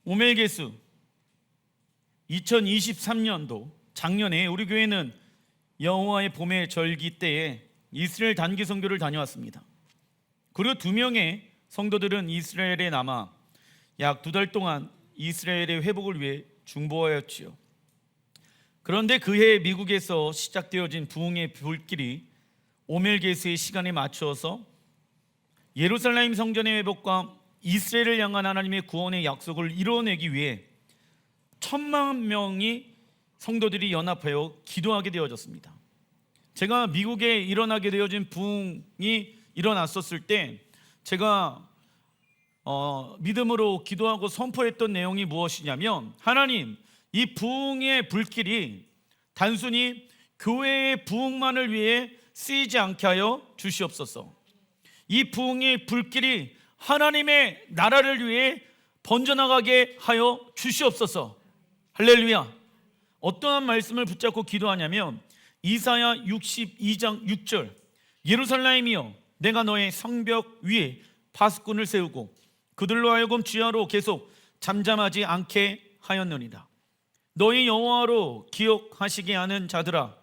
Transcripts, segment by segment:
오멜개수 2023년도 작년에 우리 교회는 여호와의 봄의 절기 때에 이스라엘 단기 선교를 다녀왔습니다. 그리고 2명의 성도들은 이스라엘에 남아 약 2달 동안 이스라엘의 회복을 위해 중보하였지요. 그런데 그해 미국에서 시작되어진 부흥의 불길이 오멜개수의 시간에 맞추어서 예루살렘 성전의 회복과 이스라엘을 향한 하나님의 구원의 약속을 이뤄내기 위해 1,000만 명이 성도들이 연합하여 기도하게 되어졌습니다. 제가 미국에 일어나게 되어진 부흥이 일어났었을 때 제가 믿음으로 기도하고 선포했던 내용이 무엇이냐면, 하나님, 이 부흥의 불길이 단순히 교회의 부흥만을 위해 쓰이지 않게 하여 주시옵소서. 이 부흥의 불길이 하나님의 나라를 위해 번져나가게 하여 주시옵소서. 할렐루야. 어떠한 말씀을 붙잡고 기도하냐면 이사야 62장 6절, 예루살렘이여 내가 너의 성벽 위에 파수꾼을 세우고 그들로 하여금 주야로 계속 잠잠하지 않게 하였느니라. 너희 여호와로 기억하시게 하는 자들아,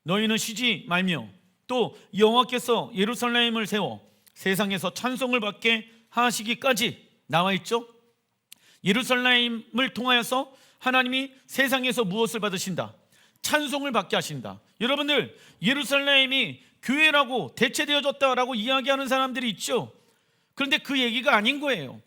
너희는 쉬지 말며 또 여호와께서 예루살렘을 세워 세상에서 찬송을 받게 하시기까지 나와 있죠. 예루살렘을 통하여서 하나님이 세상에서 무엇을 받으신다? 찬송을 받게 하신다. 여러분들, 예루살렘이 교회라고 대체되어졌다라고 이야기하는 사람들이 있죠. 그런데 그 얘기가 아닌 거예요.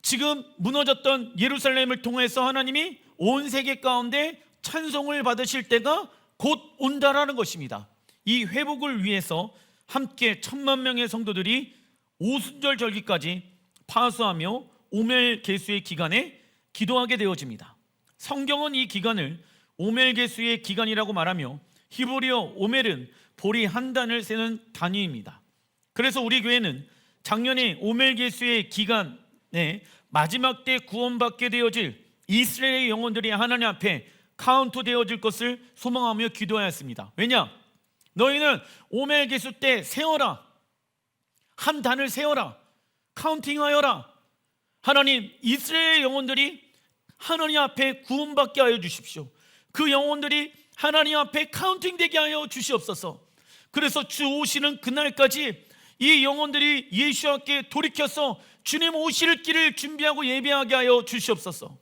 지금 무너졌던 예루살렘을 통해서 하나님이 온 세계 가운데 찬송을 받으실 때가 곧 온다라는 것입니다. 이 회복을 위해서 함께 1,000만 명의 성도들이 오순절 절기까지 파수하며 오멜개수의 기간에 기도하게 되어집니다. 성경은 이 기간을 오멜개수의 기간이라고 말하며 히브리어 오멜은 보리 한 단을 세는 단위입니다. 그래서 우리 교회는 작년에 오멜개수의 기간에 마지막 때 구원받게 되어질 이스라엘의 영혼들이 하나님 앞에 카운트 되어질 것을 소망하며 기도하였습니다. 왜냐? 너희는 오멜개수 때 세어라, 한 단을 세어라, 카운팅하여라. 하나님, 이스라엘의 영혼들이 하나님 앞에 구원받게 하여 주십시오. 그 영혼들이 하나님 앞에 카운팅되게 하여 주시옵소서. 그래서 주 오시는 그날까지 이 영혼들이 예수님께 돌이켜서 주님 오실 길을 준비하고 예배하게 하여 주시옵소서.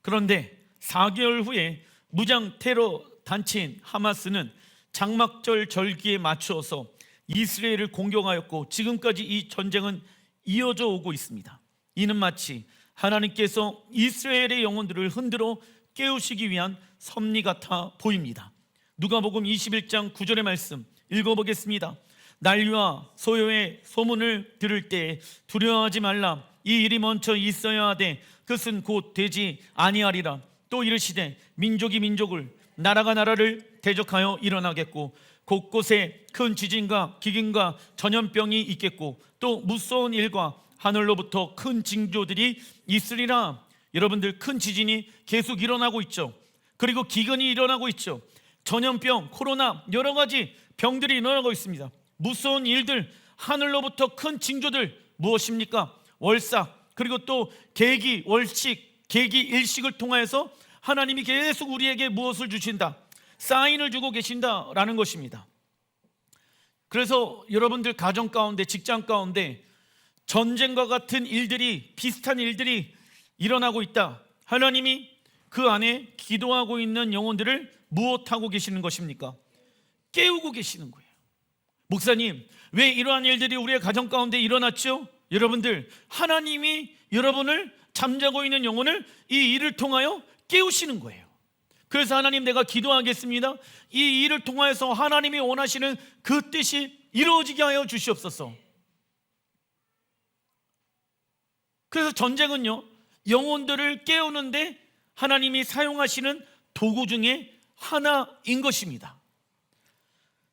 그런데 4개월 후에 무장 테러 단체인 하마스는 장막절 절기에 맞추어서 이스라엘을 공격하였고 지금까지 이 전쟁은 이어져 오고 있습니다. 이는 마치 하나님께서 이스라엘의 영혼들을 흔들어 깨우시기 위한 섭리 같아 보입니다. 누가복음 21장 9절의 말씀 읽어보겠습니다. 난리와 소요의 소문을 들을 때 두려워하지 말라. 이 일이 먼저 있어야 하되 그것은 곧 되지 아니하리라. 또 이르시되 민족이 민족을 나라가 나라를 대적하여 일어나겠고 곳곳에 큰 지진과 기근과 전염병이 있겠고 또 무서운 일과 하늘로부터 큰 징조들이 있으리라. 여러분들, 큰 지진이 계속 일어나고 있죠. 그리고 기근이 일어나고 있죠. 전염병, 코로나, 여러 가지 병들이 일어나고 있습니다. 무서운 일들, 하늘로부터 큰 징조들 무엇입니까? 월사, 그리고 또 계기, 월식, 계기, 일식을 통하여서 하나님이 계속 우리에게 무엇을 주신다? 사인을 주고 계신다라는 것입니다. 그래서 여러분들 가정 가운데, 직장 가운데 전쟁과 같은 일들이, 비슷한 일들이 일어나고 있다. 하나님이 그 안에 기도하고 있는 영혼들을 무엇하고 계시는 것입니까? 깨우고 계시는 거예요. 목사님, 왜 이러한 일들이 우리의 가정 가운데 일어났죠? 여러분들, 하나님이 여러분을, 잠자고 있는 영혼을 이 일을 통하여 깨우시는 거예요. 그래서 하나님, 내가 기도하겠습니다. 이 일을 통하여서 하나님이 원하시는 그 뜻이 이루어지게 하여 주시옵소서. 그래서 전쟁은요, 영혼들을 깨우는데 하나님이 사용하시는 도구 중에 하나인 것입니다.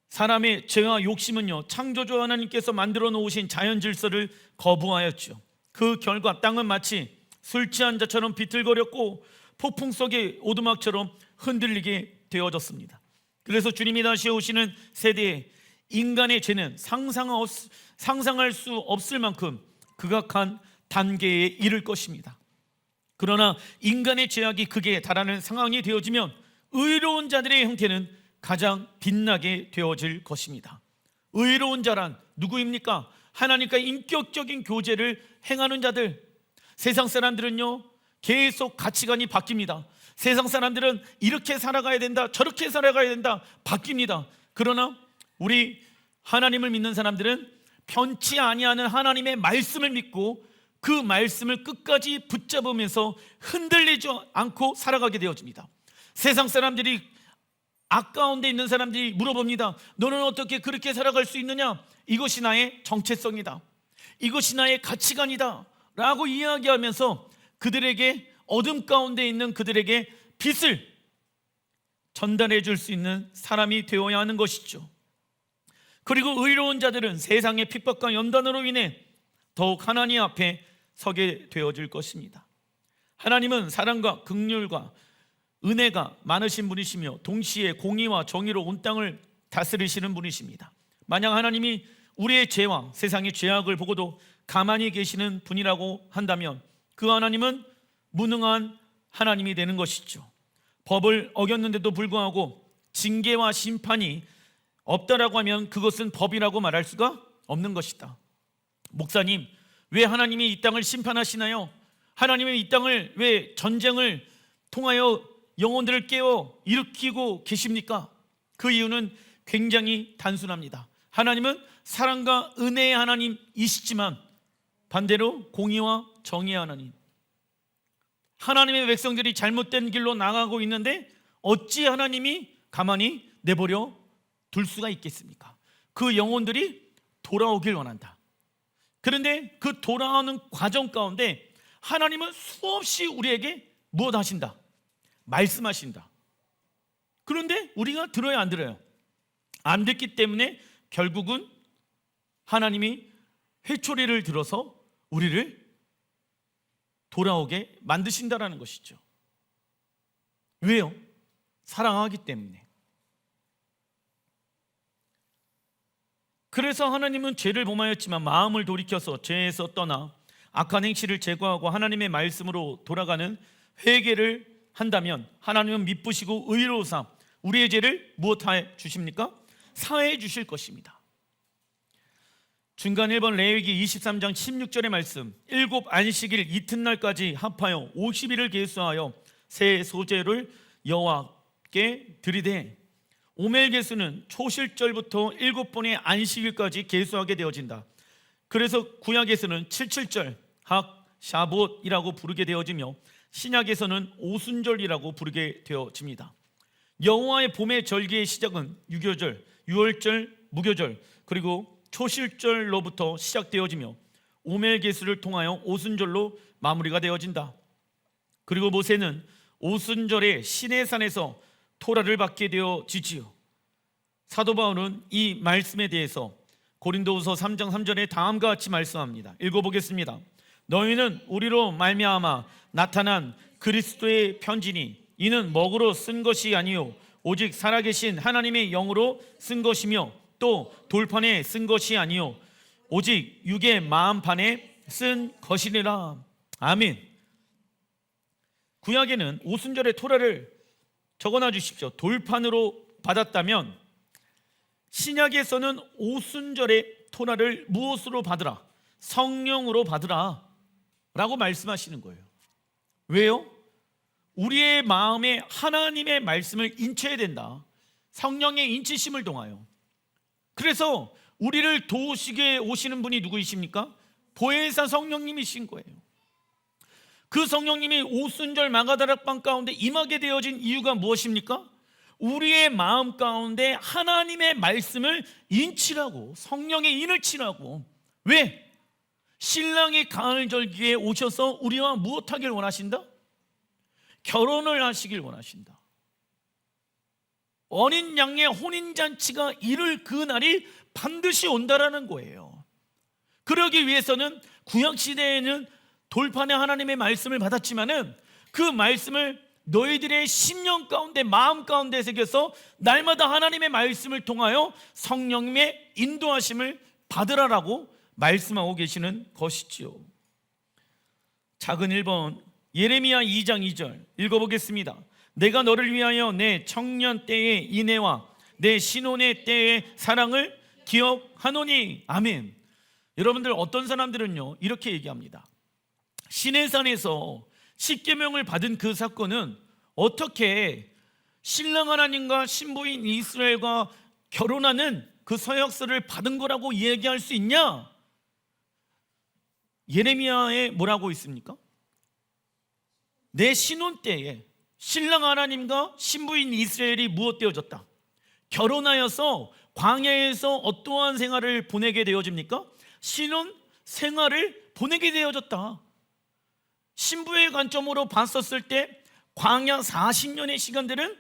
사람의 죄와 욕심은요, 창조주 하나님께서 만들어 놓으신 자연 질서를 거부하였죠. 그 결과 땅은 마치 술 취한 자처럼 비틀거렸고 폭풍 속의 오두막처럼 흔들리게 되어졌습니다. 그래서 주님이 다시 오시는 세대에 인간의 죄는 상상할 수 없을 만큼 극악한 단계에 이를 것입니다. 그러나 인간의 죄악이 극에 달하는 상황이 되어지면 의로운 자들의 형태는 가장 빛나게 되어질 것입니다. 의로운 자란 누구입니까? 하나님과 인격적인 교제를 행하는 자들. 세상 사람들은요, 계속 가치관이 바뀝니다. 세상 사람들은 이렇게 살아가야 된다, 저렇게 살아가야 된다, 바뀝니다. 그러나 우리 하나님을 믿는 사람들은 변치 아니하는 하나님의 말씀을 믿고 그 말씀을 끝까지 붙잡으면서 흔들리지 않고 살아가게 되어집니다. 세상 사람들이, 악 가운데 있는 사람들이 물어봅니다. 너는 어떻게 그렇게 살아갈 수 있느냐? 이것이 나의 정체성이다, 이것이 나의 가치관이다 라고 이야기하면서 그들에게, 어둠 가운데 있는 그들에게 빛을 전달해 줄 수 있는 사람이 되어야 하는 것이죠. 그리고 의로운 자들은 세상의 핍박과 연단으로 인해 더욱 하나님 앞에 서게 되어질 것입니다. 하나님은 사랑과 긍휼과 은혜가 많으신 분이시며 동시에 공의와 정의로 온 땅을 다스리시는 분이십니다. 만약 하나님이 우리의 죄와 세상의 죄악을 보고도 가만히 계시는 분이라고 한다면 그 하나님은 무능한 하나님이 되는 것이죠. 법을 어겼는데도 불구하고 징계와 심판이 없다라고 하면 그것은 법이라고 말할 수가 없는 것이다. 목사님, 왜 하나님이 이 땅을 심판하시나요? 하나님은 이 땅을 왜 전쟁을 통하여 영혼들을 깨워 일으키고 계십니까? 그 이유는 굉장히 단순합니다. 하나님은 사랑과 은혜의 하나님이시지만 반대로 공의와 정의의 하나님, 하나님의 백성들이 잘못된 길로 나가고 있는데 어찌 하나님이 가만히 내버려 둘 수가 있겠습니까? 그 영혼들이 돌아오길 원한다. 그런데 그 돌아오는 과정 가운데 하나님은 수없이 우리에게 무엇 하신다? 말씀하신다. 그런데 우리가 들어요, 안 들어요? 안 듣기 때문에 결국은 하나님이 회초리를 들어서 우리를 돌아오게 만드신다라는 것이죠. 왜요? 사랑하기 때문에. 그래서 하나님은 죄를 범하였지만 마음을 돌이켜서 죄에서 떠나 악한 행실을 제거하고 하나님의 말씀으로 돌아가는 회개를 한다면 하나님은 미쁘시고 의로우사 우리의 죄를 무엇하여 주십니까? 사해 주실 것입니다. 중간 1번 레위기 23장 16절의 말씀, 7 안식일 이튿날까지 합하여 50일을 계수하여 새 소재를 여호와께 드리되 오멜 계수는 초실절부터 7번의 안식일까지 계수하게 되어진다. 그래서 구약에서는 77절 학 샤봇이라고 부르게 되어지며 신약에서는 오순절이라고 부르게 되어집니다. 여호와의 봄의 절기의 시작은 유교절, 유월절, 무교절 그리고 초실절로부터 시작되어지며 오멜 계수를 통하여 오순절로 마무리가 되어진다. 그리고 모세는 오순절에 시내산에서 토라를 받게 되어지지요. 사도 바울은 이 말씀에 대해서 고린도후서 3장 3절에 다음과 같이 말씀합니다. 읽어보겠습니다. 너희는 우리로 말미암아 나타난 그리스도의 편지니 이는 먹으로 쓴 것이 아니요 오직 살아계신 하나님의 영으로 쓴 것이며 또 돌판에 쓴 것이 아니요 오직 육의 마음판에 쓴 것이니라. 아멘. 구약에는 오순절의 토라를 적어놔 주십시오. 돌판으로 받았다면 신약에서는 오순절의 토라를 무엇으로 받으라? 성령으로 받으라 라고 말씀하시는 거예요. 왜요? 우리의 마음에 하나님의 말씀을 인쳐야 된다. 성령의 인치심을 통하여. 그래서 우리를 도우시게 오시는 분이 누구이십니까? 보혜사 성령님이신 거예요. 그 성령님이 오순절 마가다락방 가운데 임하게 되어진 이유가 무엇입니까? 우리의 마음 가운데 하나님의 말씀을 인치라고, 성령의 인을 치라고. 왜? 신랑이 가을절기에 오셔서 우리와 무엇하길 원하신다? 결혼을 하시길 원하신다. 어린 양의 혼인잔치가 이룰 그 날이 반드시 온다라는 거예요. 그러기 위해서는 구약시대에는 돌판에 하나님의 말씀을 받았지만은 그 말씀을 너희들의 심령 가운데, 마음 가운데 새겨서 날마다 하나님의 말씀을 통하여 성령님의 인도하심을 받으라라고 말씀하고 계시는 것이지요. 작은 1번 예레미야 2장 2절 읽어보겠습니다. 내가 너를 위하여 내 청년 때의 인애와 내 신혼의 때의 사랑을 기억하노니. 아멘. 여러분들, 어떤 사람들은요 이렇게 얘기합니다. 시내산에서 십계명을 받은 그 사건은 어떻게 신랑 하나님과 신부인 이스라엘과 결혼하는 그 서약서를 받은 거라고 얘기할 수 있냐? 예레미야에 뭐라고 있습니까? 내 신혼 때에 신랑 하나님과 신부인 이스라엘이 무엇되어졌다? 결혼하여서 광야에서 어떠한 생활을 보내게 되어집니까? 신혼 생활을 보내게 되어졌다. 신부의 관점으로 봤었을 때 광야 40년의 시간들은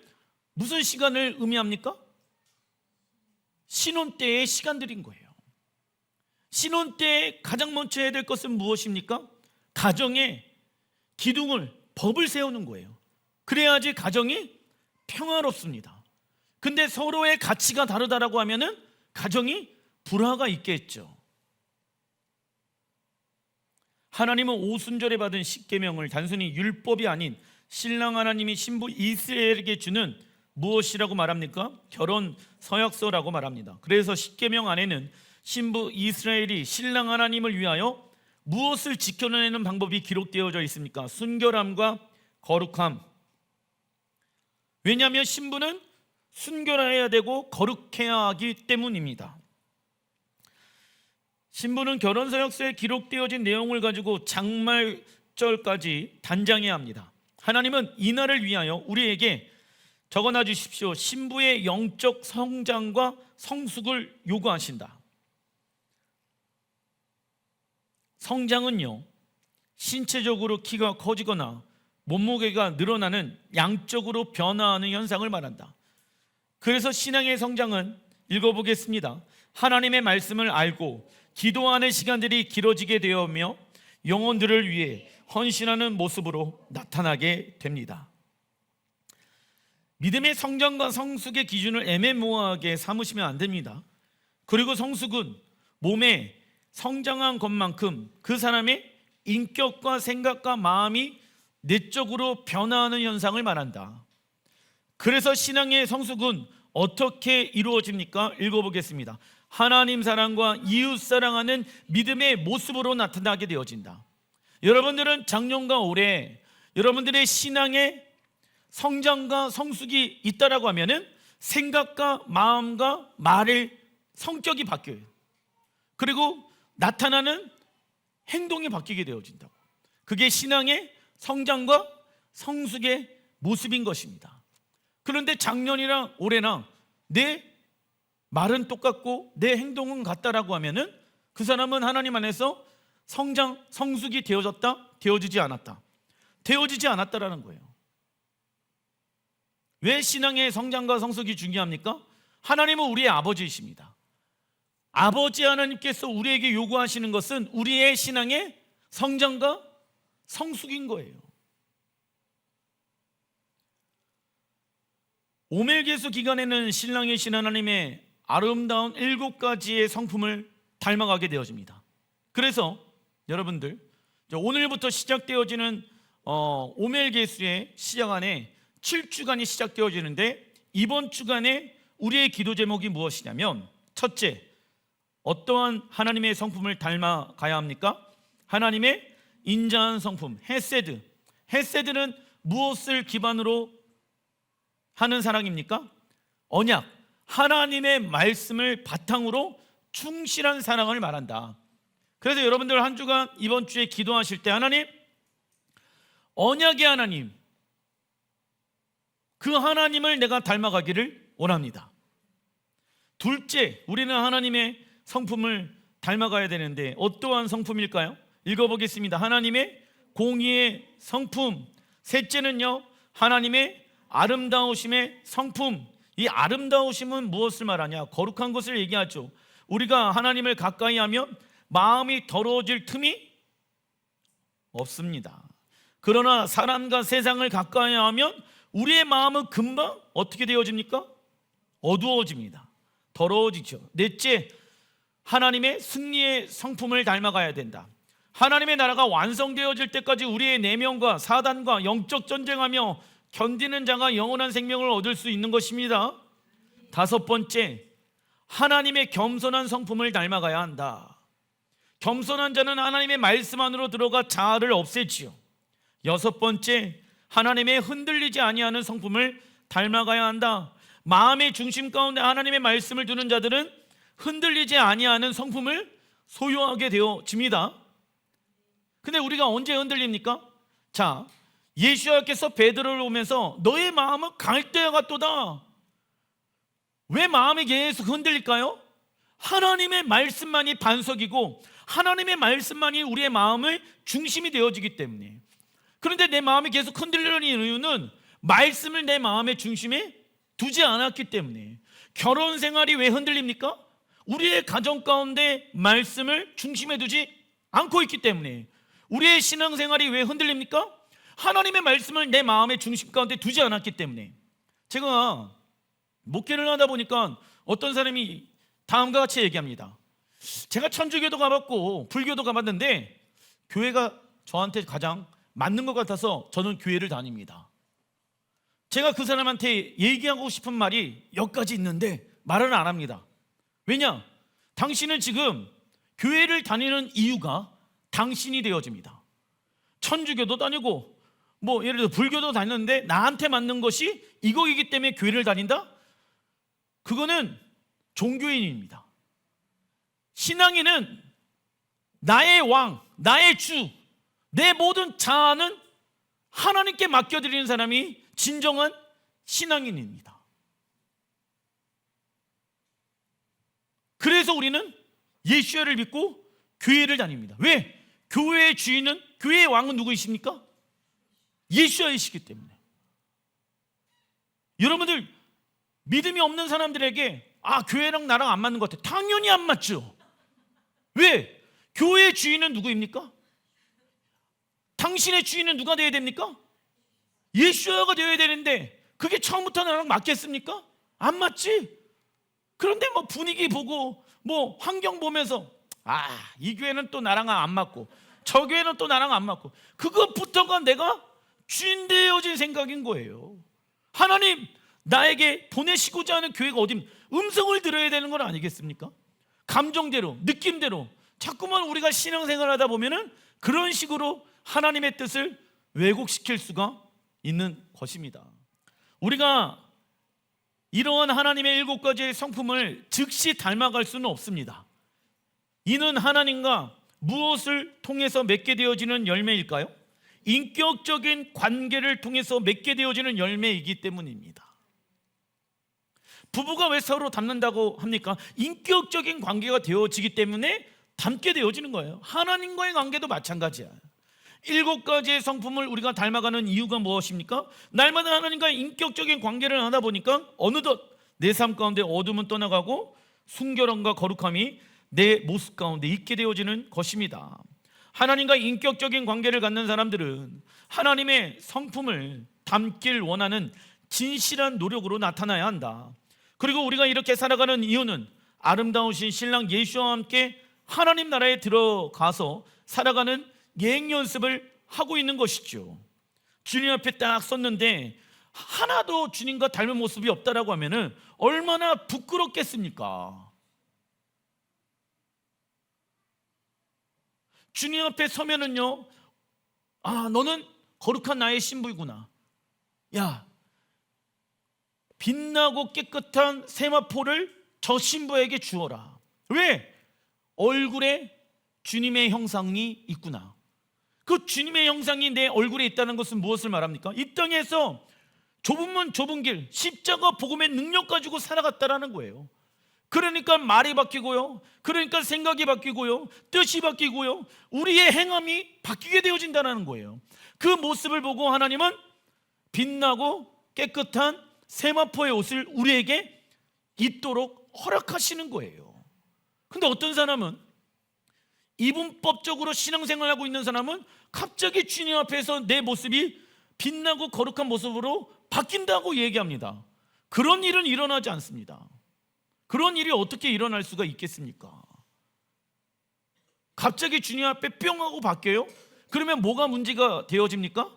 무슨 시간을 의미합니까? 신혼 때의 시간들인 거예요. 신혼 때에 가장 먼저 해야 될 것은 무엇입니까? 가정에 기둥을, 법을 세우는 거예요. 그래야지 가정이 평화롭습니다. 근데 서로의 가치가 다르다라고 하면은 가정이 불화가 있겠죠. 하나님은 오순절에 받은 십계명을 단순히 율법이 아닌 신랑 하나님이 신부 이스라엘에게 주는 무엇이라고 말합니까? 결혼 서약서라고 말합니다. 그래서 십계명 안에는 신부 이스라엘이 신랑 하나님을 위하여 무엇을 지켜내는 방법이 기록되어져 있습니까? 순결함과 거룩함. 왜냐하면 신부는 순결해야 되고 거룩해야 하기 때문입니다. 신부는 결혼 서약서에 기록되어진 내용을 가지고 장말절까지 단장해야 합니다. 하나님은 이날을 위하여 우리에게 적어놔 주십시오. 신부의 영적 성장과 성숙을 요구하신다. 성장은요, 신체적으로 키가 커지거나 몸무게가 늘어나는 양적으로 변화하는 현상을 말한다. 그래서 신앙의 성장은 읽어보겠습니다. 하나님의 말씀을 알고 기도하는 시간들이 길어지게 되어며 영혼들을 위해 헌신하는 모습으로 나타나게 됩니다. 믿음의 성장과 성숙의 기준을 애매모호하게 삼으시면 안 됩니다. 그리고 성숙은 몸에 성장한 것만큼 그 사람의 인격과 생각과 마음이 내적으로 변화하는 현상을 말한다. 그래서 신앙의 성숙은 어떻게 이루어집니까? 읽어보겠습니다. 하나님 사랑과 이웃 사랑하는 믿음의 모습으로 나타나게 되어진다. 여러분들은 작년과 올해 여러분들의 신앙의 성장과 성숙이 있다라고 하면은 생각과 마음과 말의 성격이 바뀌어요. 그리고 나타나는 행동이 바뀌게 되어진다고. 그게 신앙의 성장과 성숙의 모습인 것입니다. 그런데 작년이나 올해나 내 말은 똑같고 내 행동은 같다라고 하면은 그 사람은 하나님 안에서 성장, 성숙이 되어졌다? 되어지지 않았다? 되어지지 않았다라는 거예요. 왜 신앙의 성장과 성숙이 중요합니까? 하나님은 우리의 아버지이십니다. 아버지 하나님께서 우리에게 요구하시는 것은 우리의 신앙의 성장과 성숙인 거예요. 오멜게수 기간에는 신랑이신 하나님의 아름다운 7가지의 성품을 닮아가게 되어집니다. 그래서 여러분들, 오늘부터 시작되어지는 오멜게수의 시작 안에 7주간이 시작되어지는데, 이번 주간에 우리의 기도 제목이 무엇이냐면, 첫째, 어떠한 하나님의 성품을 닮아가야 합니까? 하나님의 인자한 성품, 헤세드. 헤세드는 무엇을 기반으로 하는 사랑입니까? 언약, 하나님의 말씀을 바탕으로 충실한 사랑을 말한다. 그래서 여러분들 한 주간 이번 주에 기도하실 때, 하나님, 언약의 하나님, 그 하나님을 내가 닮아가기를 원합니다. 둘째, 우리는 하나님의 성품을 닮아가야 되는데 어떠한 성품일까요? 읽어보겠습니다. 하나님의 공의의 성품. 셋째는요, 하나님의 아름다우심의 성품. 이 아름다우심은 무엇을 말하냐? 거룩한 것을 얘기하죠. 우리가 하나님을 가까이 하면 마음이 더러워질 틈이 없습니다. 그러나 사람과 세상을 가까이 하면 우리의 마음은 금방 어떻게 되어집니까? 어두워집니다. 더러워지죠. 넷째, 하나님의 승리의 성품을 닮아가야 된다. 하나님의 나라가 완성되어질 때까지 우리의 내면과 사단과 영적 전쟁하며 견디는 자가 영원한 생명을 얻을 수 있는 것입니다. 다섯 번째, 하나님의 겸손한 성품을 닮아가야 한다. 겸손한 자는 하나님의 말씀 안으로 들어가 자아를 없애지요. 여섯 번째, 하나님의 흔들리지 아니하는 성품을 닮아가야 한다. 마음의 중심 가운데 하나님의 말씀을 두는 자들은 흔들리지 아니하는 성품을 소유하게 되어집니다. 근데 우리가 언제 흔들립니까? 자, 예수님께서 베드로를 오면서 너의 마음은 갈대와 같도다. 왜 마음이 계속 흔들릴까요? 하나님의 말씀만이 반석이고 하나님의 말씀만이 우리의 마음의 중심이 되어지기 때문에. 그런데 내 마음이 계속 흔들리는 이유는 말씀을 내 마음의 중심에 두지 않았기 때문에. 결혼 생활이 왜 흔들립니까? 우리의 가정 가운데 말씀을 중심에 두지 않고 있기 때문에. 우리의 신앙생활이 왜 흔들립니까? 하나님의 말씀을 내 마음의 중심 가운데 두지 않았기 때문에. 제가 목회를 하다 보니까 어떤 사람이 다음과 같이 얘기합니다. 제가 천주교도 가봤고 불교도 가봤는데 교회가 저한테 가장 맞는 것 같아서 저는 교회를 다닙니다. 제가 그 사람한테 얘기하고 싶은 말이 몇 가지 있는데 말은 안 합니다. 왜냐? 당신은 지금 교회를 다니는 이유가 당신이 되어집니다. 천주교도 다니고 예를 들어 불교도 다녔는데 나한테 맞는 것이 이거이기 때문에 교회를 다닌다? 그거는 종교인입니다. 신앙인은 나의 왕, 나의 주, 내 모든 자아는 하나님께 맡겨드리는 사람이 진정한 신앙인입니다. 그래서 우리는 예수를 믿고 교회를 다닙니다. 왜? 교회의 주인은, 교회의 왕은 누구이십니까? 예수이시기 때문에. 여러분들 믿음이 없는 사람들에게 교회랑 나랑 안 맞는 것 같아. 당연히 안 맞죠. 왜? 교회의 주인은 누구입니까? 당신의 주인은 누가 되어야 됩니까? 예수가 되어야 되는데 그게 처음부터 나랑 맞겠습니까? 안 맞지. 그런데 분위기 보고 환경 보면서 이 교회는 또 나랑 안 맞고 저 교회는 또 나랑 안 맞고, 그것부터가 내가 주인 되어진 생각인 거예요. 하나님 나에게 보내시고자 하는 교회가 어디 음성을 들어야 되는 건 아니겠습니까? 감정대로, 느낌대로 자꾸만 우리가 신앙생활 하다 보면은 그런 식으로 하나님의 뜻을 왜곡시킬 수가 있는 것입니다. 우리가 이러한 하나님의 7가지의 성품을 즉시 닮아갈 수는 없습니다. 이는 하나님과 무엇을 통해서 맺게 되어지는 열매일까요? 인격적인 관계를 통해서 맺게 되어지는 열매이기 때문입니다. 부부가 왜 서로 닮는다고 합니까? 인격적인 관계가 되어지기 때문에 닮게 되어지는 거예요. 하나님과의 관계도 마찬가지야. 7가지의 성품을 우리가 닮아가는 이유가 무엇입니까? 날마다 하나님과의 인격적인 관계를 하다 보니까 어느덧 내 삶 가운데 어둠은 떠나가고 순결함과 거룩함이 내 모습 가운데 있게 되어지는 것입니다. 하나님과 인격적인 관계를 갖는 사람들은 하나님의 성품을 담길 원하는 진실한 노력으로 나타나야 한다. 그리고 우리가 이렇게 살아가는 이유는 아름다우신 신랑 예수와 함께 하나님 나라에 들어가서 살아가는 예행 연습을 하고 있는 것이죠. 주님 앞에 딱 섰는데 하나도 주님과 닮은 모습이 없다라고 하면은 얼마나 부끄럽겠습니까? 주님 앞에 서면은요, 너는 거룩한 나의 신부이구나. 야, 빛나고 깨끗한 세마포를 저 신부에게 주어라. 왜? 얼굴에 주님의 형상이 있구나. 그 주님의 형상이 내 얼굴에 있다는 것은 무엇을 말합니까? 이 땅에서 좁은 문 좁은 길, 십자가 복음의 능력 가지고 살아갔다라는 거예요. 그러니까 말이 바뀌고요, 그러니까 생각이 바뀌고요, 뜻이 바뀌고요, 우리의 행함이 바뀌게 되어진다는 거예요. 그 모습을 보고 하나님은 빛나고 깨끗한 세마포의 옷을 우리에게 입도록 허락하시는 거예요. 근데 어떤 사람은, 이분법적으로 신앙생활하고 있는 사람은 갑자기 주님 앞에서 내 모습이 빛나고 거룩한 모습으로 바뀐다고 얘기합니다. 그런 일은 일어나지 않습니다. 그런 일이 어떻게 일어날 수가 있겠습니까? 갑자기 주님 앞에 뿅 하고 바뀌어요? 그러면 뭐가 문제가 되어집니까?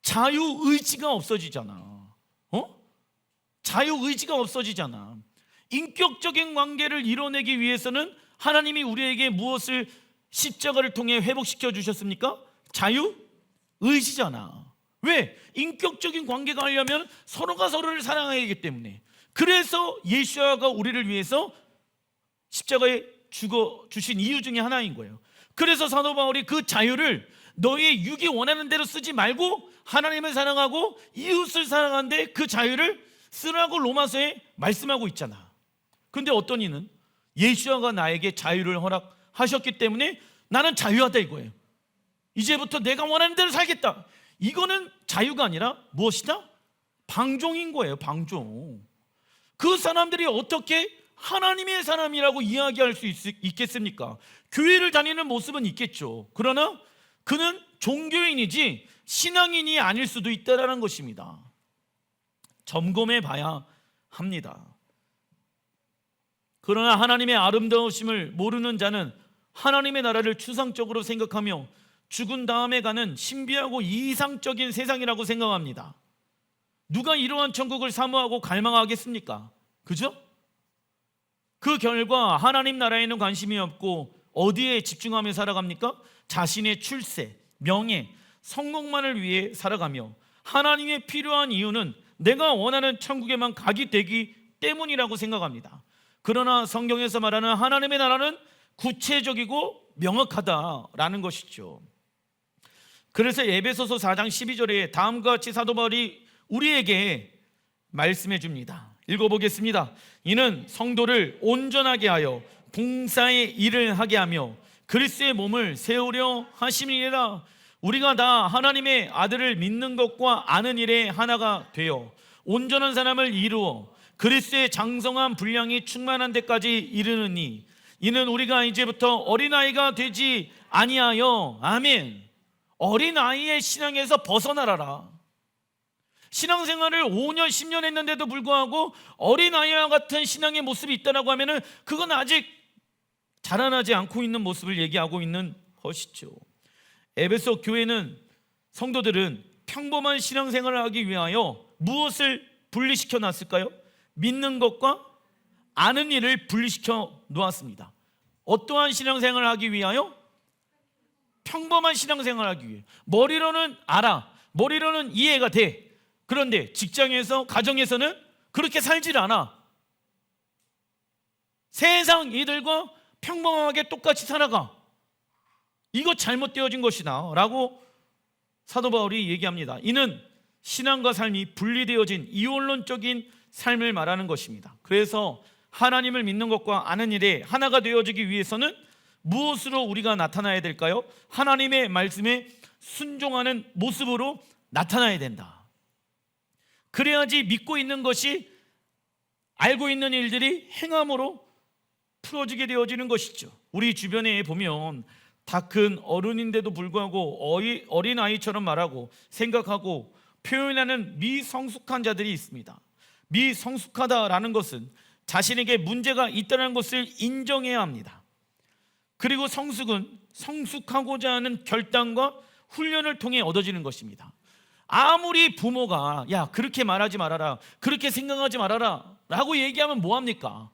자유의지가 없어지잖아. 자유의지가 없어지잖아. 인격적인 관계를 이뤄내기 위해서는 하나님이 우리에게 무엇을 십자가를 통해 회복시켜 주셨습니까? 자유의지잖아. 왜? 인격적인 관계가 하려면 서로가 서로를 사랑해야 하기 때문에. 그래서 예수아가 우리를 위해서 십자가에 죽어 주신 이유 중에 하나인 거예요. 그래서 사도 바울이 그 자유를 너희의 육이 원하는 대로 쓰지 말고 하나님을 사랑하고 이웃을 사랑하는데 그 자유를 쓰라고 로마서에 말씀하고 있잖아. 근데 어떤 이는 예수아가 나에게 자유를 허락하셨기 때문에 나는 자유하다 이거예요. 이제부터 내가 원하는 대로 살겠다. 이거는 자유가 아니라 무엇이다? 방종인 거예요. 방종. 그 사람들이 어떻게 하나님의 사람이라고 이야기할 수 있겠습니까? 교회를 다니는 모습은 있겠죠. 그러나 그는 종교인이지 신앙인이 아닐 수도 있다는 것입니다. 점검해 봐야 합니다. 그러나 하나님의 아름다우심을 모르는 자는 하나님의 나라를 추상적으로 생각하며 죽은 다음에 가는 신비하고 이상적인 세상이라고 생각합니다. 누가 이러한 천국을 사모하고 갈망하겠습니까? 그죠? 그 결과 하나님 나라에는 관심이 없고 어디에 집중하며 살아갑니까? 자신의 출세, 명예, 성공만을 위해 살아가며 하나님의 필요한 이유는 내가 원하는 천국에만 가게 되기 때문이라고 생각합니다. 그러나 성경에서 말하는 하나님의 나라는 구체적이고 명확하다라는 것이죠. 그래서 에베소서 4장 12절에 다음과 같이 사도 바울이 우리에게 말씀해 줍니다. 읽어보겠습니다. 이는 성도를 온전하게 하여 봉사의 일을 하게 하며 그리스도의 몸을 세우려 하심이니라. 우리가 다 하나님의 아들을 믿는 것과 아는 일에 하나가 되어 온전한 사람을 이루어 그리스도의 장성한 분량이 충만한 데까지 이르느니 이는 우리가 이제부터 어린아이가 되지 아니하여 아멘. 어린아이의 신앙에서 벗어나라라. 신앙생활을 5년 10년 했는데도 불구하고 어린아이와 같은 신앙의 모습이 있다고 하면은 그건 아직 자라나지 않고 있는 모습을 얘기하고 있는 것이죠. 에베소 교회는 성도들은 평범한 신앙생활을 하기 위하여 무엇을 분리시켜 놨을까요? 믿는 것과 아는 일을 분리시켜 놓았습니다. 어떠한 신앙생활을 하기 위하여? 평범한 신앙생활을 하기 위해. 머리로는 알아, 머리로는 이해가 돼. 그런데 직장에서, 가정에서는 그렇게 살질 않아. 세상 이들과 평범하게 똑같이 살아가. 이거 잘못되어진 것이다 라고 사도 바울이 얘기합니다. 이는 신앙과 삶이 분리되어진 이원론적인 삶을 말하는 것입니다. 그래서 하나님을 믿는 것과 아는 일에 하나가 되어지기 위해서는 무엇으로 우리가 나타나야 될까요? 하나님의 말씀에 순종하는 모습으로 나타나야 된다. 그래야지 믿고 있는 것이 알고 있는 일들이 행함으로 풀어지게 되어지는 것이죠. 우리 주변에 보면 다 큰 어른인데도 불구하고 어린아이처럼 말하고 생각하고 표현하는 미성숙한 자들이 있습니다. 미성숙하다라는 것은 자신에게 문제가 있다는 것을 인정해야 합니다. 그리고 성숙은 성숙하고자 하는 결단과 훈련을 통해 얻어지는 것입니다. 아무리 부모가 야 그렇게 말하지 말아라, 그렇게 생각하지 말아라 라고 얘기하면 뭐합니까?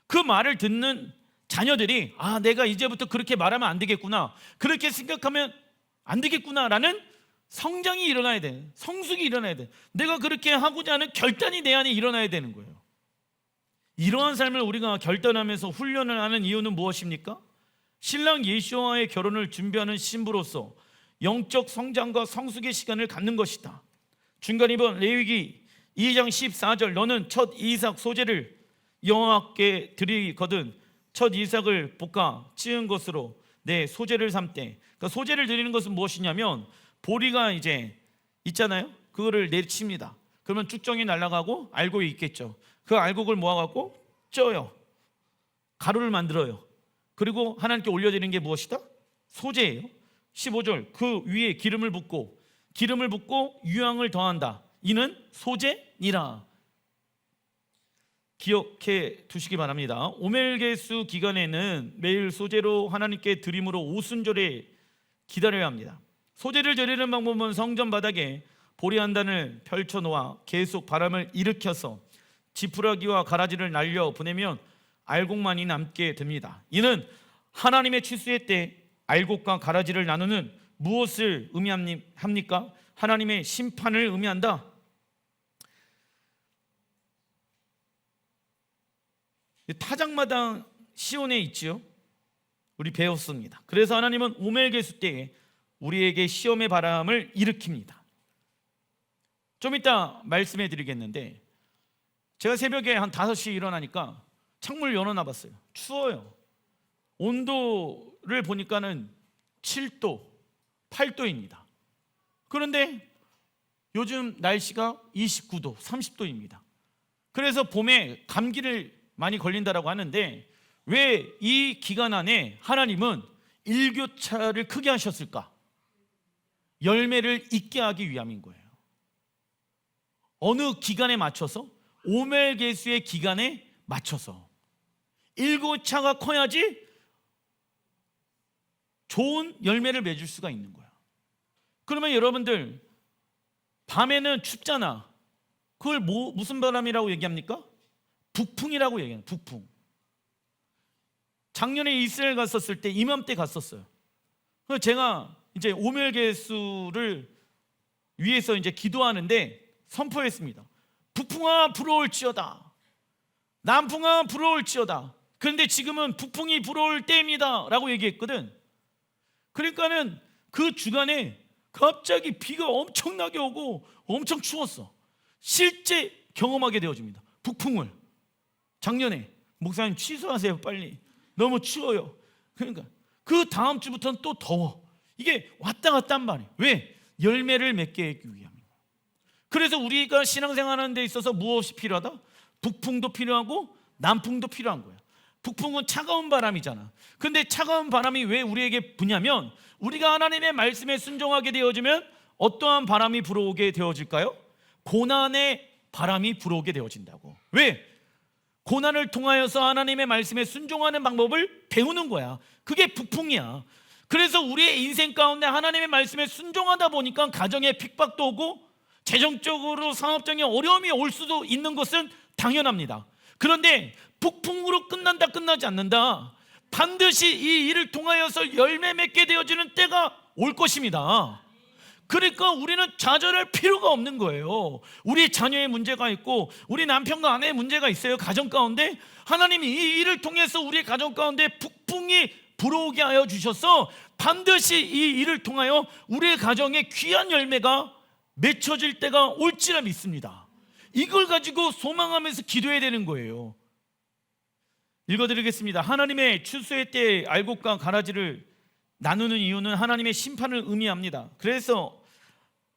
그 말을 듣는 자녀들이 아 내가 이제부터 그렇게 말하면 안 되겠구나, 그렇게 생각하면 안 되겠구나 라는 성장이 일어나야 돼. 성숙이 일어나야 돼. 내가 그렇게 하고자 하는 결단이 내 안에 일어나야 되는 거예요. 이러한 삶을 우리가 결단하면서 훈련을 하는 이유는 무엇입니까? 신랑 예수와의 결혼을 준비하는 신부로서 영적 성장과 성숙의 시간을 갖는 것이다. 중간이번 레위기 2장 14절 너는 첫 이삭 소재를 여호와께 드리거든 첫 이삭을 볶아 찌은 것으로 내 소재를 삼되. 그러니까 소재를 드리는 것은 무엇이냐면 보리가 이제 있잖아요. 그거를 내칩니다. 그러면 쭉정이 날아가고 알곡이 있겠죠. 그 알곡을 모아갖고 쪄요. 가루를 만들어요. 그리고 하나님께 올려드리는 게 무엇이다? 소재예요. 15절 그 위에 기름을 붓고 유향을 더한다. 이는 소재니라. 기억해 두시기 바랍니다. 오멜개수 기간에는 매일 소제로 하나님께 드림으로 오순절에 기다려야 합니다. 소제를 드리는 방법은 성전 바닥에 보리 한 단을 펼쳐놓아 계속 바람을 일으켜서 지푸라기와 가라지를 날려 보내면 알곡만이 남게 됩니다. 이는 하나님의 추수의 때 알곡과 가라지를 나누는 무엇을 의미합니까? 하나님의 심판을 의미한다. 타작마당 시온에 있지요. 우리 배웠습니다. 그래서 하나님은 오멜개수 때에 우리에게 시험의 바람을 일으킵니다. 좀 이따 말씀해 드리겠는데, 제가 새벽에 한 5시에 일어나니까 창문을 열어놔 봤어요. 추워요. 온도를 보니까는 7도, 8도입니다. 그런데 요즘 날씨가 29도, 30도입니다. 그래서 봄에 감기를 많이 걸린다라고 하는데, 왜 이 기간 안에 하나님은 일교차를 크게 하셨을까? 열매를 있게 하기 위함인 거예요. 어느 기간에 맞춰서? 오멜개수의 기간에 맞춰서 일교차가 커야지 좋은 열매를 맺을 수가 있는 거야. 그러면 여러분들, 밤에는 춥잖아. 그걸 무슨 바람이라고 얘기합니까? 북풍이라고 얘기해요. 북풍. 작년에 이스라엘 갔었을 때 이맘때 갔었어요. 그래서 제가 이제 오멜개수를 위해서 이제 기도하는데 선포했습니다. 북풍아 불어올지어다, 남풍아 불어올지어다. 그런데 지금은 북풍이 불어올 때입니다 라고 얘기했거든. 그러니까는 그 주간에 갑자기 비가 엄청나게 오고 엄청 추웠어. 실제 경험하게 되어집니다. 북풍을. 작년에 목사님 취소하세요 빨리, 너무 추워요. 그러니까 그 다음 주부터는 또 더워. 이게 왔다 갔다 한 말이에요. 왜? 열매를 맺게 하기 위함입니다. 그래서 우리가 신앙생활하는 데 있어서 무엇이 필요하다? 북풍도 필요하고 남풍도 필요한 거야. 북풍은 차가운 바람이잖아. 근데 차가운 바람이 왜 우리에게 부냐면, 우리가 하나님의 말씀에 순종하게 되어지면 어떠한 바람이 불어오게 되어질까요? 고난의 바람이 불어오게 되어진다고. 왜? 고난을 통하여서 하나님의 말씀에 순종하는 방법을 배우는 거야. 그게 북풍이야. 그래서 우리의 인생 가운데 하나님의 말씀에 순종하다 보니까 가정에 핍박도 오고 재정적으로 사업적인 어려움이 올 수도 있는 것은 당연합니다. 그런데 북풍으로 끝난다, 끝나지 않는다. 반드시 이 일을 통하여서 열매 맺게 되어지는 때가 올 것입니다. 그러니까 우리는 좌절할 필요가 없는 거예요. 우리 자녀의 문제가 있고 우리 남편과 아내의 문제가 있어요. 가정 가운데 하나님이 이 일을 통해서 우리 가정 가운데 북풍이 불어오게 하여 주셔서 반드시 이 일을 통하여 우리의 가정에 귀한 열매가 맺혀질 때가 올지라 믿습니다. 이걸 가지고 소망하면서 기도해야 되는 거예요. 읽어드리겠습니다. 하나님의 추수의 때에 알곡과 가라지를 나누는 이유는 하나님의 심판을 의미합니다. 그래서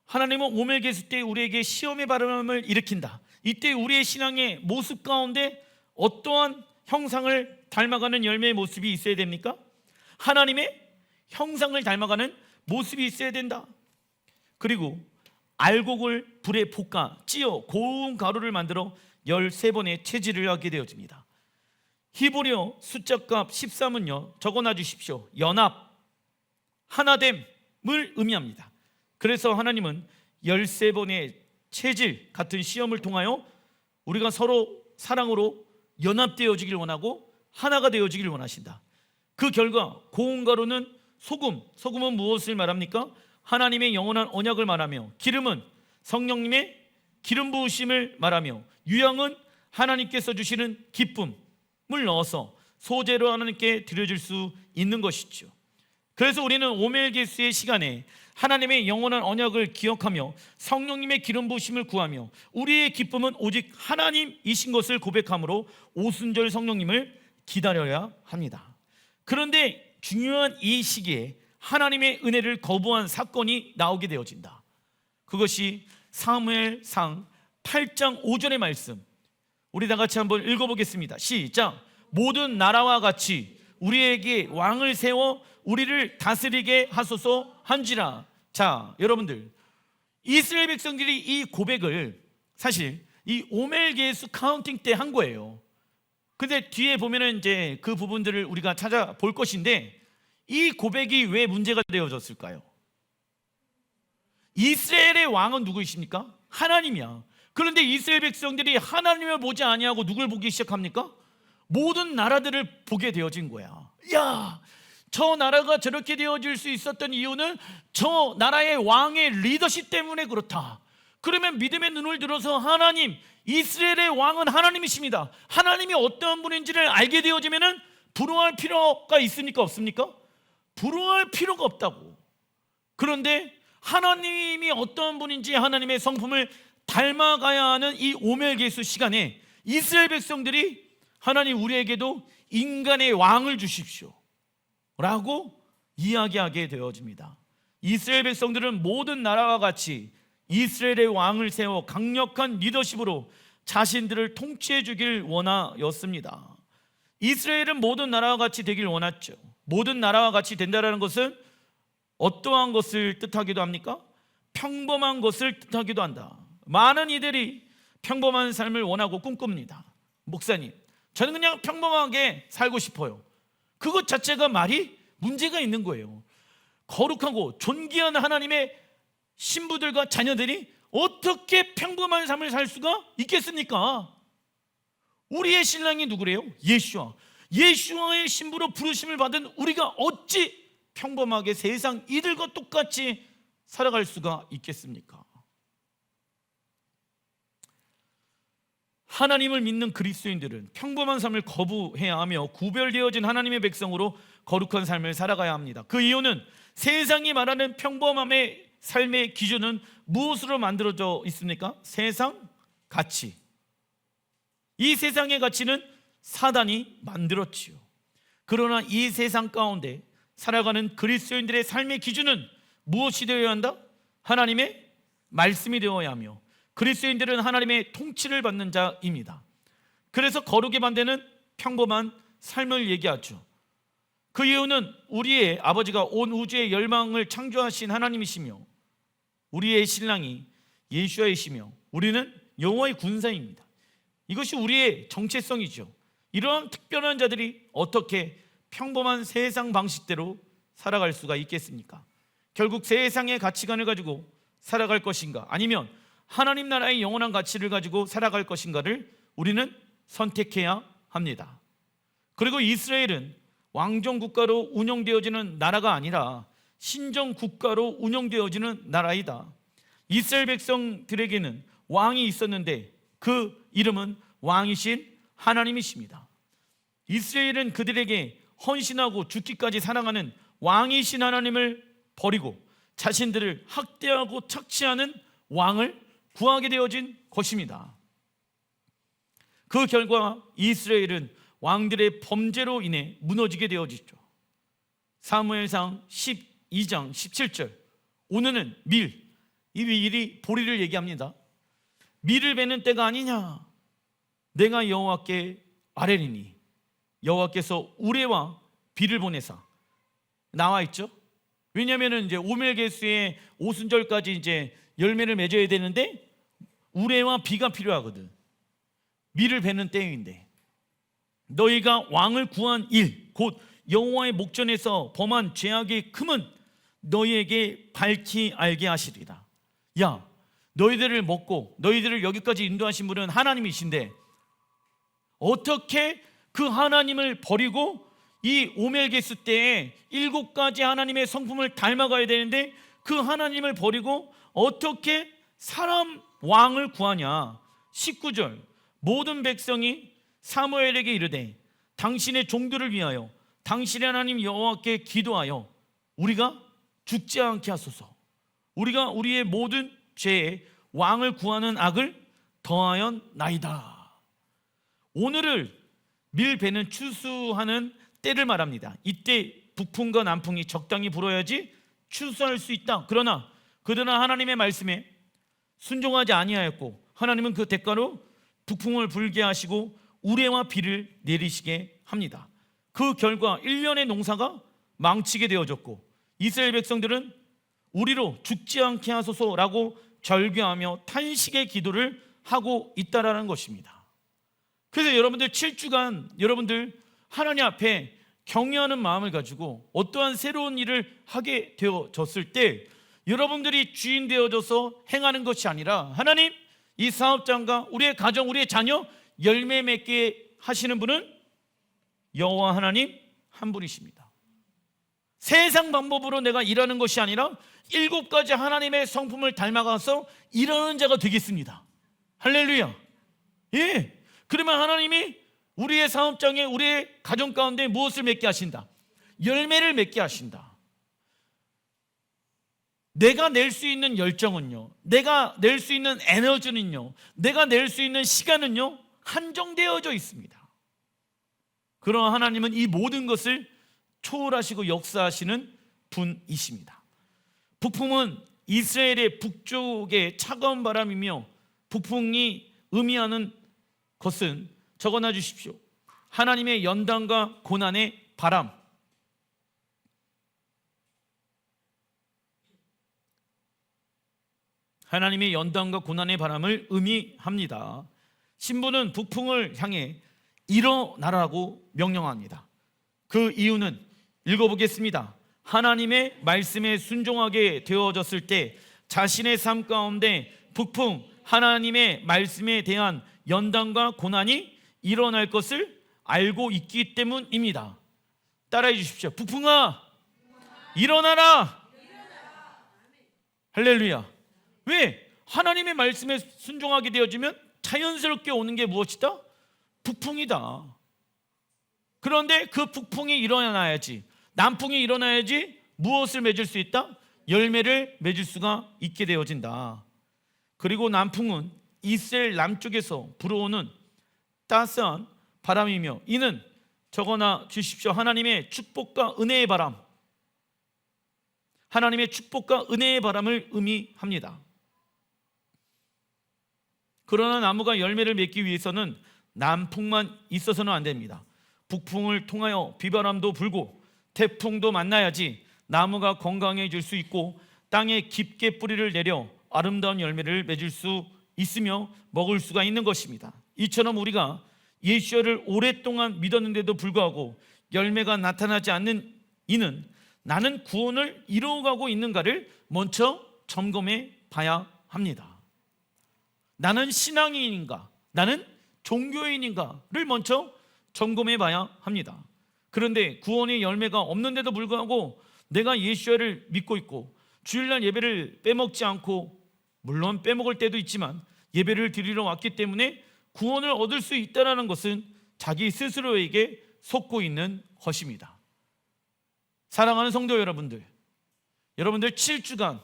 하나님은 오멜개수 때 우리에게 시험의 바람을 일으킨다. 이때 우리의 신앙의 모습 가운데 어떠한 형상을 닮아가는 열매의 모습이 있어야 됩니까? 하나님의 형상을 닮아가는 모습이 있어야 된다. 그리고 알곡을 불에 볶아 찌어 고운 가루를 만들어 13번의 채질을 하게 되어집니다. 히브리어 숫자값 13은요 적어놔 주십시오. 연합, 하나됨을 의미합니다. 그래서 하나님은 13번의 채질 같은 시험을 통하여 우리가 서로 사랑으로 연합되어지길 원하고 하나가 되어지길 원하신다. 그 결과 고운 가루는 소금은 무엇을 말합니까? 하나님의 영원한 언약을 말하며, 기름은 성령님의 기름 부으심을 말하며, 유향은 하나님께서 주시는 기쁨을 넣어서 소재로 하나님께 드려질 수 있는 것이죠. 그래서 우리는 오멜개수의 시간에 하나님의 영원한 언약을 기억하며 성령님의 기름 부으심을 구하며 우리의 기쁨은 오직 하나님이신 것을 고백함으로 오순절 성령님을 기다려야 합니다. 그런데 중요한 이 시기에 하나님의 은혜를 거부한 사건이 나오게 되어진다. 그것이 사무엘상 8장 5절의 말씀, 우리 다 같이 한번 읽어보겠습니다. 시작. 모든 나라와 같이 우리에게 왕을 세워 우리를 다스리게 하소서 한지라. 자, 여러분들, 이스라엘 백성들이 이 고백을 사실 이 오멜개수 카운팅 때 한 거예요. 근데 뒤에 보면은 이제 그 부분들을 우리가 찾아볼 것인데, 이 고백이 왜 문제가 되어졌을까요? 이스라엘의 왕은 누구이십니까? 하나님이야. 그런데 이스라엘 백성들이 하나님을 보지 아니하고 누굴 보기 시작합니까? 모든 나라들을 보게 되어진 거야. 야, 저 나라가 저렇게 되어질 수 있었던 이유는 저 나라의 왕의 리더십 때문에 그렇다. 그러면 믿음의 눈을 들어서 하나님, 이스라엘의 왕은 하나님이십니다. 하나님이 어떤 분인지를 알게 되어지면은 부러워할 필요가 있습니까? 없습니까? 부러워할 필요가 없다고. 그런데 하나님이 어떤 분인지 하나님의 성품을 닮아가야 하는 이 오멜개수 시간에 이스라엘 백성들이 하나님, 우리에게도 인간의 왕을 주십시오 라고 이야기하게 되어집니다. 이스라엘 백성들은 모든 나라와 같이 이스라엘의 왕을 세워 강력한 리더십으로 자신들을 통치해 주길 원하였습니다. 이스라엘은 모든 나라와 같이 되길 원했죠. 모든 나라와 같이 된다는 것은 어떠한 것을 뜻하기도 합니까? 평범한 것을 뜻하기도 한다. 많은 이들이 평범한 삶을 원하고 꿈꿉니다. 목사님, 저는 그냥 평범하게 살고 싶어요. 그것 자체가 말이 문제가 있는 거예요. 거룩하고 존귀한 하나님의 신부들과 자녀들이 어떻게 평범한 삶을 살 수가 있겠습니까? 우리의 신랑이 누구래요? 예수와. 예수와의 신부로 부르심을 받은 우리가 어찌 평범하게 세상 이들과 똑같이 살아갈 수가 있겠습니까? 하나님을 믿는 그리스도인들은 평범한 삶을 거부해야 하며 구별되어진 하나님의 백성으로 거룩한 삶을 살아가야 합니다. 그 이유는 세상이 말하는 평범함의 삶의 기준은 무엇으로 만들어져 있습니까? 세상 가치. 이 세상의 가치는 사단이 만들었지요. 그러나 이 세상 가운데 살아가는 그리스도인들의 삶의 기준은 무엇이 되어야 한다? 하나님의 말씀이 되어야 하며, 그리스도인들은 하나님의 통치를 받는 자입니다. 그래서 거룩의 반대는 평범한 삶을 얘기하죠. 그 이유는 우리의 아버지가 온 우주의 열망을 창조하신 하나님이시며 우리의 신랑이 예수와이시며 우리는 여호와의 군사입니다. 이것이 우리의 정체성이죠. 이러한 특별한 자들이 어떻게 평범한 세상 방식대로 살아갈 수가 있겠습니까? 결국 세상의 가치관을 가지고 살아갈 것인가, 아니면 하나님 나라의 영원한 가치를 가지고 살아갈 것인가를 우리는 선택해야 합니다. 그리고 이스라엘은 왕정 국가로 운영되어지는 나라가 아니라 신정 국가로 운영되어지는 나라이다. 이스라엘 백성들에게는 왕이 있었는데 그 이름은 왕이신 하나님이십니다. 이스라엘은 그들에게 헌신하고 죽기까지 사랑하는 왕이신 하나님을 버리고 자신들을 학대하고 착취하는 왕을 구하게 되어진 것입니다. 그 결과 이스라엘은 왕들의 범죄로 인해 무너지게 되어지죠. 사무엘상 12장 17절, 오늘은 밀, 이 밀이 보리를 얘기합니다. 밀을 베는 때가 아니냐, 내가 여호와께 아뢰리니 여호와께서 우레와 비를 보내사. 나와 있죠. 왜냐하면 이제 오멜개수의 오순절까지 이제 열매를 맺어야 되는데 우레와 비가 필요하거든. 밀을 베는 때인데 너희가 왕을 구한 일, 곧 여호와의 목전에서 범한 죄악의 금은 너희에게 밝히 알게 하시리라. 야, 너희들을 먹고 너희들을 여기까지 인도하신 분은 하나님이신데 어떻게 그 하나님을 버리고 이 오멜개수 때에 7가지 하나님의 성품을 닮아가야 되는데 그 하나님을 버리고 어떻게 사람 왕을 구하냐. 19절, 모든 백성이 사무엘에게 이르되 당신의 종들을 위하여 당신의 하나님 여호와께 기도하여 우리가 죽지 않게 하소서. 우리가 우리의 모든 죄에 왕을 구하는 악을 더하였나이다. 오늘을 밀배는 추수하는 때를 말합니다. 이때 북풍과 남풍이 적당히 불어야지 추수할 수 있다. 그러나 그들은 하나님의 말씀에 순종하지 아니하였고 하나님은 그 대가로 북풍을 불게 하시고 우레와 비를 내리시게 합니다. 그 결과 1년의 농사가 망치게 되어졌고 이스라엘 백성들은 우리로 죽지 않게 하소서라고 절규하며 탄식의 기도를 하고 있다라는 것입니다. 그래서 여러분들 7주간 여러분들 하나님 앞에 경외하는 마음을 가지고 어떠한 새로운 일을 하게 되어졌을 때 여러분들이 주인 되어져서 행하는 것이 아니라 하나님, 이 사업장과 우리의 가정, 우리의 자녀 열매 맺게 하시는 분은 여호와 하나님 한 분이십니다. 세상 방법으로 내가 일하는 것이 아니라 7가지 하나님의 성품을 닮아가서 일하는 자가 되겠습니다. 할렐루야. 예. 그러면 하나님이 우리의 사업장에, 우리의 가정 가운데 무엇을 맺게 하신다? 열매를 맺게 하신다. 내가 낼 수 있는 열정은요, 내가 낼 수 있는 에너지는요, 내가 낼 수 있는 시간은요 한정되어져 있습니다. 그러나 하나님은 이 모든 것을 초월하시고 역사하시는 분이십니다. 북풍은 이스라엘의 북쪽의 차가운 바람이며, 북풍이 의미하는 것은 적어놔 주십시오. 하나님의 연단과 고난의 바람. 하나님의 연단과 고난의 바람을 의미합니다. 신부는 북풍을 향해 일어나라고 명령합니다. 그 이유는 읽어보겠습니다. 하나님의 말씀에 순종하게 되어졌을 때 자신의 삶 가운데 북풍, 하나님의 말씀에 대한 연단과 고난이 일어날 것을 알고 있기 때문입니다. 따라해 주십시오. 북풍아, 일어나라. 할렐루야. 왜? 하나님의 말씀에 순종하게 되어지면 자연스럽게 오는 게 무엇이다? 북풍이다. 그런데 그 북풍이 일어나야지, 남풍이 일어나야지 무엇을 맺을 수 있다? 열매를 맺을 수가 있게 되어진다. 그리고 남풍은 이스라엘 남쪽에서 불어오는 따스한 바람이며, 이는 적어놔 주십시오. 하나님의 축복과 은혜의 바람, 하나님의 축복과 은혜의 바람을 의미합니다. 그러나 나무가 열매를 맺기 위해서는 남풍만 있어서는 안 됩니다. 북풍을 통하여 비바람도 불고 태풍도 만나야지 나무가 건강해질 수 있고 땅에 깊게 뿌리를 내려 아름다운 열매를 맺을 수 있으며 먹을 수가 있는 것입니다. 이처럼 우리가 예수를 오랫동안 믿었는데도 불구하고 열매가 나타나지 않는 이는 나는 구원을 이루어가고 있는가를 먼저 점검해 봐야 합니다. 나는 신앙인인가, 나는 종교인인가를 먼저 점검해 봐야 합니다. 그런데 구원의 열매가 없는데도 불구하고 내가 예수를 믿고 있고 주일날 예배를 빼먹지 않고, 물론 빼먹을 때도 있지만 예배를 드리러 왔기 때문에 구원을 얻을 수 있다는 것은 자기 스스로에게 속고 있는 것입니다. 사랑하는 성도 여러분들, 여러분들 7주간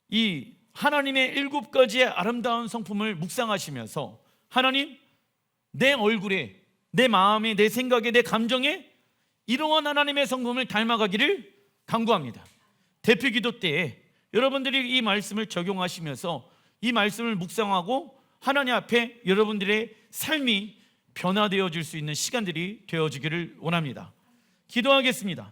이 하나님의 7가지의 아름다운 성품을 묵상하시면서 하나님, 내 얼굴에, 내 마음에, 내 생각에, 내 감정에 이러한 하나님의 성품을 닮아가기를 간구합니다. 대표기도 때에 여러분들이 이 말씀을 적용하시면서 이 말씀을 묵상하고 하나님 앞에 여러분들의 삶이 변화되어질 수 있는 시간들이 되어지기를 원합니다. 기도하겠습니다.